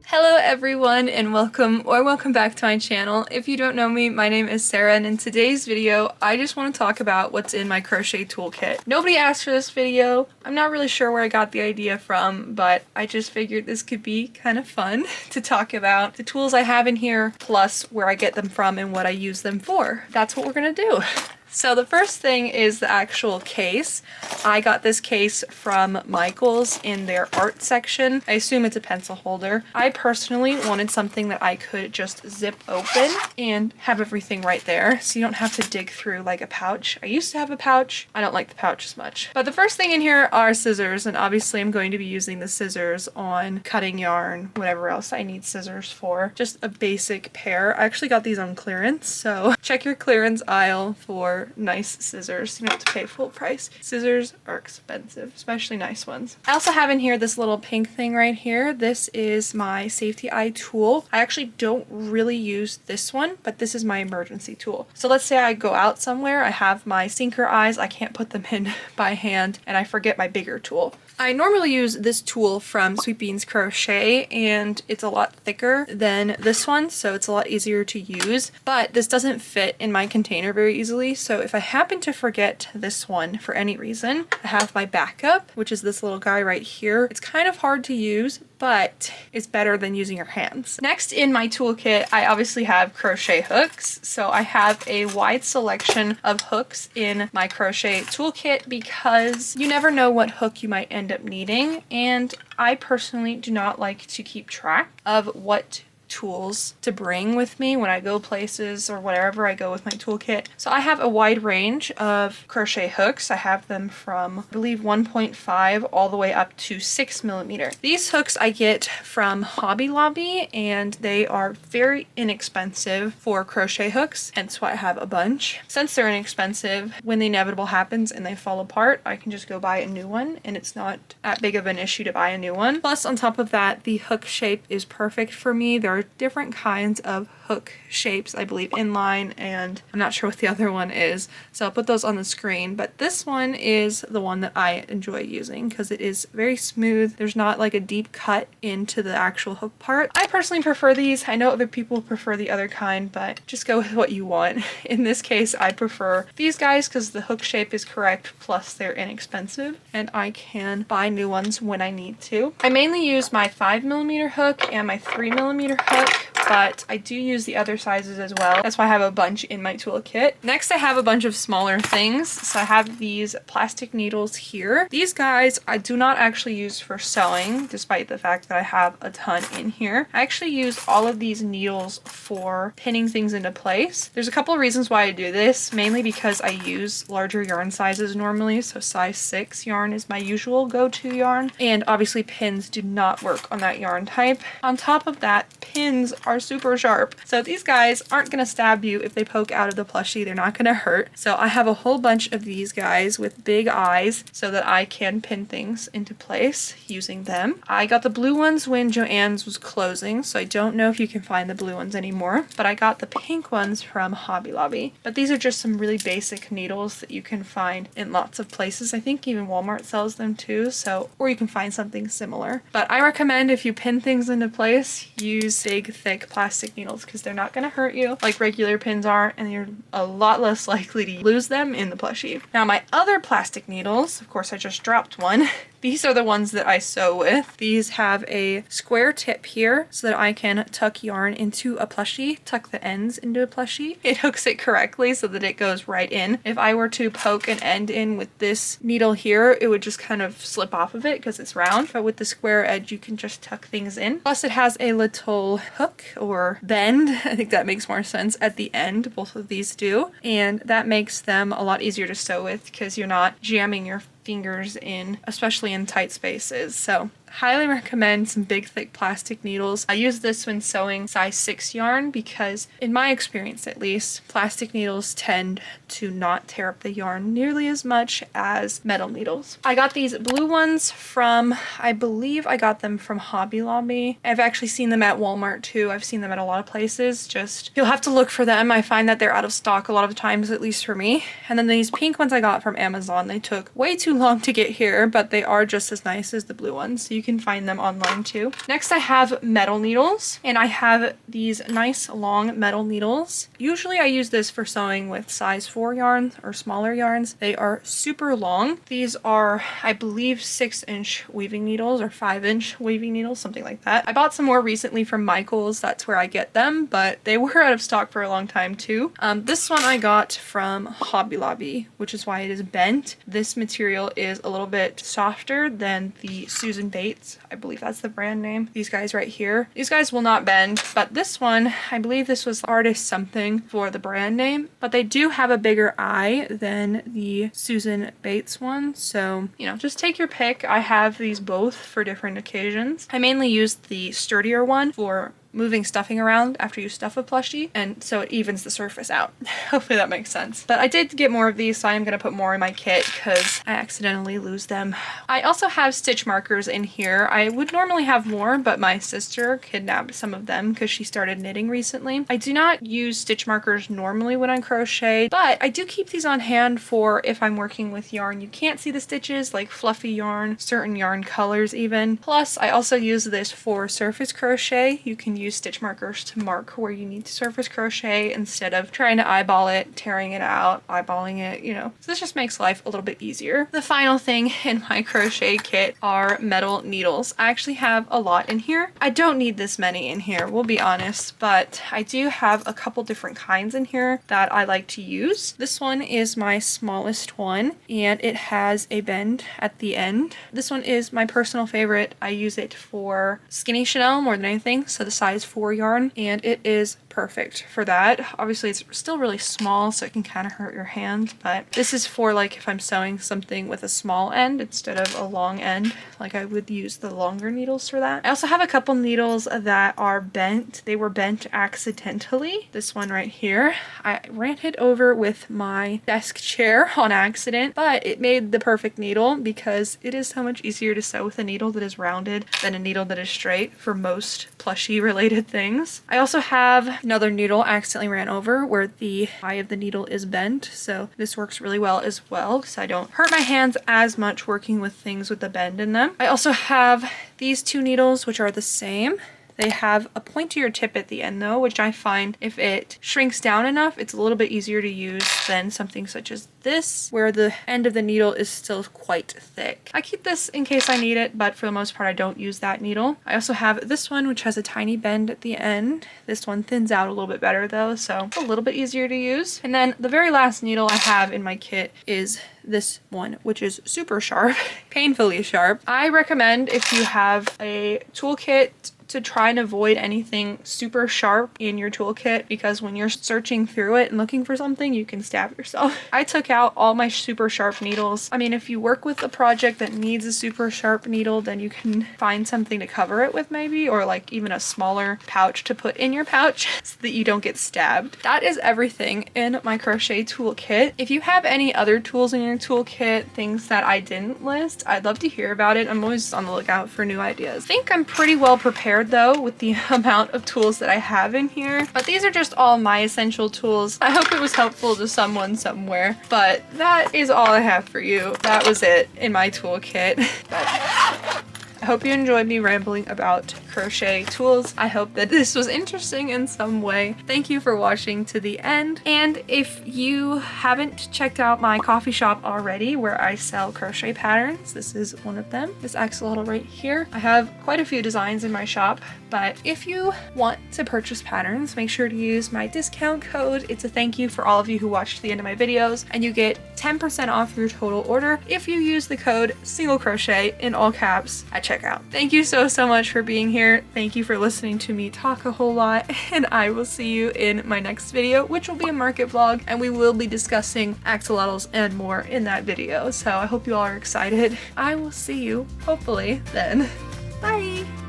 Hello everyone and welcome back to my channel. If you don't know me, my name is Sarah, and in today's video I just want to talk about what's in my crochet toolkit. Nobody asked for this video. I'm not really sure where I got the idea from, but I just figured this could be kind of fun to talk about the tools I have in here, plus where I get them from and what I use them for. That's what we're gonna do. So the first thing is the actual case. I got this case from Michael's in their art section. I assume it's a pencil holder. I personally wanted something that I could just zip open and have everything right there, so you don't have to dig through like a pouch. I used to have a pouch. I don't like the pouch as much. But the first thing in here are scissors, and obviously I'm going to be using the scissors on cutting yarn, whatever else I need scissors for. Just a basic pair. I actually got these on clearance, so check your clearance aisle for nice scissors. You don't have to pay full price. Scissors are expensive, especially nice ones. I also have in here this little pink thing right here. This is my safety eye tool. I actually don't really use this one, but this is my emergency tool. So let's say I go out somewhere, I have my sinker eyes, I can't put them in by hand, and I forget my bigger tool. I normally use this tool from Sweet Beans Crochet, and it's a lot thicker than this one, so it's a lot easier to use, but this doesn't fit in my container very easily, so if I happen to forget this one for any reason, I have my backup, which is this little guy right here. It's kind of hard to use, but it's better than using your hands. Next in my toolkit, I obviously have crochet hooks. So I have a wide selection of hooks in my crochet toolkit because you never know what hook you might end up needing. And I personally do not like to keep track of what tools to bring with me when I go places or wherever I go with my toolkit. So I have a wide range of crochet hooks. I have them from, I believe, 1.5 all the way up to 6mm. These hooks I get from Hobby Lobby, and they are very inexpensive for crochet hooks, hence why I have a bunch. Since they're inexpensive, when the inevitable happens and they fall apart, I can just go buy a new one, and it's not that big of an issue to buy a new one. Plus, on top of that, the hook shape is perfect for me. There are different kinds of hook shapes, I believe inline, and I'm not sure what the other one is, so I'll put those on the screen, but this one is the one that I enjoy using because it is very smooth. There's not like a deep cut into the actual hook part. I personally prefer these. I know other people prefer the other kind, but just go with what you want. In this case, I prefer these guys because the hook shape is correct, plus they're inexpensive, and I can buy new ones when I need to. I mainly use my 5mm hook and my 3mm hook, but I do use the other sizes as well. That's why I have a bunch in my toolkit. Next, I have a bunch of smaller things. So I have these plastic needles here. These guys I do not actually use for sewing, despite the fact that I have a ton in here. I actually use all of these needles for pinning things into place. There's a couple of reasons why I do this, mainly because I use larger yarn sizes normally, so size 6 yarn is my usual go-to yarn, and obviously pins do not work on that yarn type. On top of that, pins are super sharp, so these guys aren't gonna stab you if they poke out of the plushie. They're not gonna hurt. So I have a whole bunch of these guys with big eyes so that I can pin things into place using them. I got the blue ones when Joann's was closing, so I don't know if you can find the blue ones anymore, but I got the pink ones from Hobby Lobby. But these are just some really basic needles that you can find in lots of places. I think even Walmart sells them too, so, or you can find something similar. But I recommend if you pin things into place, use big, thick plastic needles because they're not going to hurt you like regular pins are, and you're a lot less likely to lose them in the plushie. Now my other plastic needles, of course I just dropped one. These are the ones that I sew with. These have a square tip here so that I can tuck yarn into a plushie, tuck the ends into a plushie. It hooks it correctly so that it goes right in. If I were to poke an end in with this needle here, it would just kind of slip off of it because it's round, but with the square edge you can just tuck things in. Plus it has a little hook or bend, I think that makes more sense, at the end. Both of these do, and that makes them a lot easier to sew with because you're not jamming your fingers in, especially in tight spaces. So highly recommend some big thick plastic needles. I use this when sewing size 6 yarn because in my experience at least, plastic needles tend to not tear up the yarn nearly as much as metal needles. I got these blue ones from, I believe I got them from Hobby Lobby. I've actually seen them at Walmart too. I've seen them at a lot of places. Just, you'll have to look for them. I find that they're out of stock a lot of the times, at least for me. And then these pink ones I got from Amazon. They took way too long to get here, but they are just as nice as the blue ones. So you can find them online too. Next I have metal needles, and I have these nice long metal needles. Usually I use this for sewing with size 4 yarns or smaller yarns. They are super long. These are, I believe, 6-inch weaving needles or 5-inch weaving needles, something like that. I bought some more recently from Michael's. That's where I get them, but they were out of stock for a long time too. This one I got from Hobby Lobby, which is why it is bent. This material is a little bit softer than the Susan Bates. I believe that's the brand name. These guys right here. These guys will not bend, but this one, I believe this was Artist something for the brand name, but they do have a bigger eye than the Susan Bates one. So, you know, just take your pick. I have these both for different occasions. I mainly used the sturdier one for moving stuffing around after you stuff a plushie, and so it evens the surface out. Hopefully that makes sense. But I did get more of these, so I'm gonna put more in my kit because I accidentally lose them. I also have stitch markers in here. I would normally have more, but my sister kidnapped some of them because she started knitting recently. I do not use stitch markers normally when I crochet, but I do keep these on hand for if I'm working with yarn you can't see the stitches, like fluffy yarn, certain yarn colors even. Plus, I also use this for surface crochet. You can use stitch markers to mark where you need to surface crochet instead of trying to eyeball it, tearing it out, eyeballing it, you know. So this just makes life a little bit easier. The final thing in my crochet kit are metal needles. I actually have a lot in here. I don't need this many in here, we'll be honest, but I do have a couple different kinds in here that I like to use. This one is my smallest one, and it has a bend at the end. This one is my personal favorite. I use it for skinny Chanel more than anything, so the size 4 yarn, and it is perfect for that. Obviously it's still really small, so it can kind of hurt your hand, but this is for like if I'm sewing something with a small end instead of a long end, like I would use the longer needles for that. I also have a couple needles that are bent. They were bent accidentally. This one right here, I ran it over with my desk chair on accident, but it made the perfect needle because it is so much easier to sew with a needle that is rounded than a needle that is straight for most plushie related things. I also have another needle I accidentally ran over where the eye of the needle is bent, so this works really well as well because I don't hurt my hands as much working with things with the bend in them. I also have these two needles which are the same. They have a pointier tip at the end though, which I find if it shrinks down enough, it's a little bit easier to use than something such as this, where the end of the needle is still quite thick. I keep this in case I need it, but for the most part I don't use that needle. I also have this one, which has a tiny bend at the end. This one thins out a little bit better though, so it's a little bit easier to use. And then the very last needle I have in my kit is this one, which is super sharp, painfully sharp. I recommend if you have a toolkit to try and avoid anything super sharp in your toolkit, because when you're searching through it and looking for something, you can stab yourself. I took out all my super sharp needles. I mean, if you work with a project that needs a super sharp needle, then you can find something to cover it with maybe, or like even a smaller pouch to put in your pouch so that you don't get stabbed. That is everything in my crochet toolkit. If you have any other tools in your toolkit, things that I didn't list, I'd love to hear about it. I'm always on the lookout for new ideas. I think I'm pretty well prepared though with the amount of tools that I have in here, but these are just all my essential tools. I hope it was helpful to someone somewhere, but that is all I have for you. That was it in my toolkit. But I hope you enjoyed me rambling about crochet tools. I hope that this was interesting in some way. Thank you for watching to the end. And if you haven't checked out my coffee shop already where I sell crochet patterns, this is one of them. This axolotl right here. I have quite a few designs in my shop, but if you want to purchase patterns, make sure to use my discount code. It's a thank you for all of you who watched the end of my videos, and you get 10% off your total order if you use the code single crochet in all caps at checkout. Thank you so much for being here. Thank you for listening to me talk a whole lot, and I will see you in my next video, which will be a market vlog, and we will be discussing axolotls and more in that video. So I hope you all are excited. I will see you hopefully then. Bye!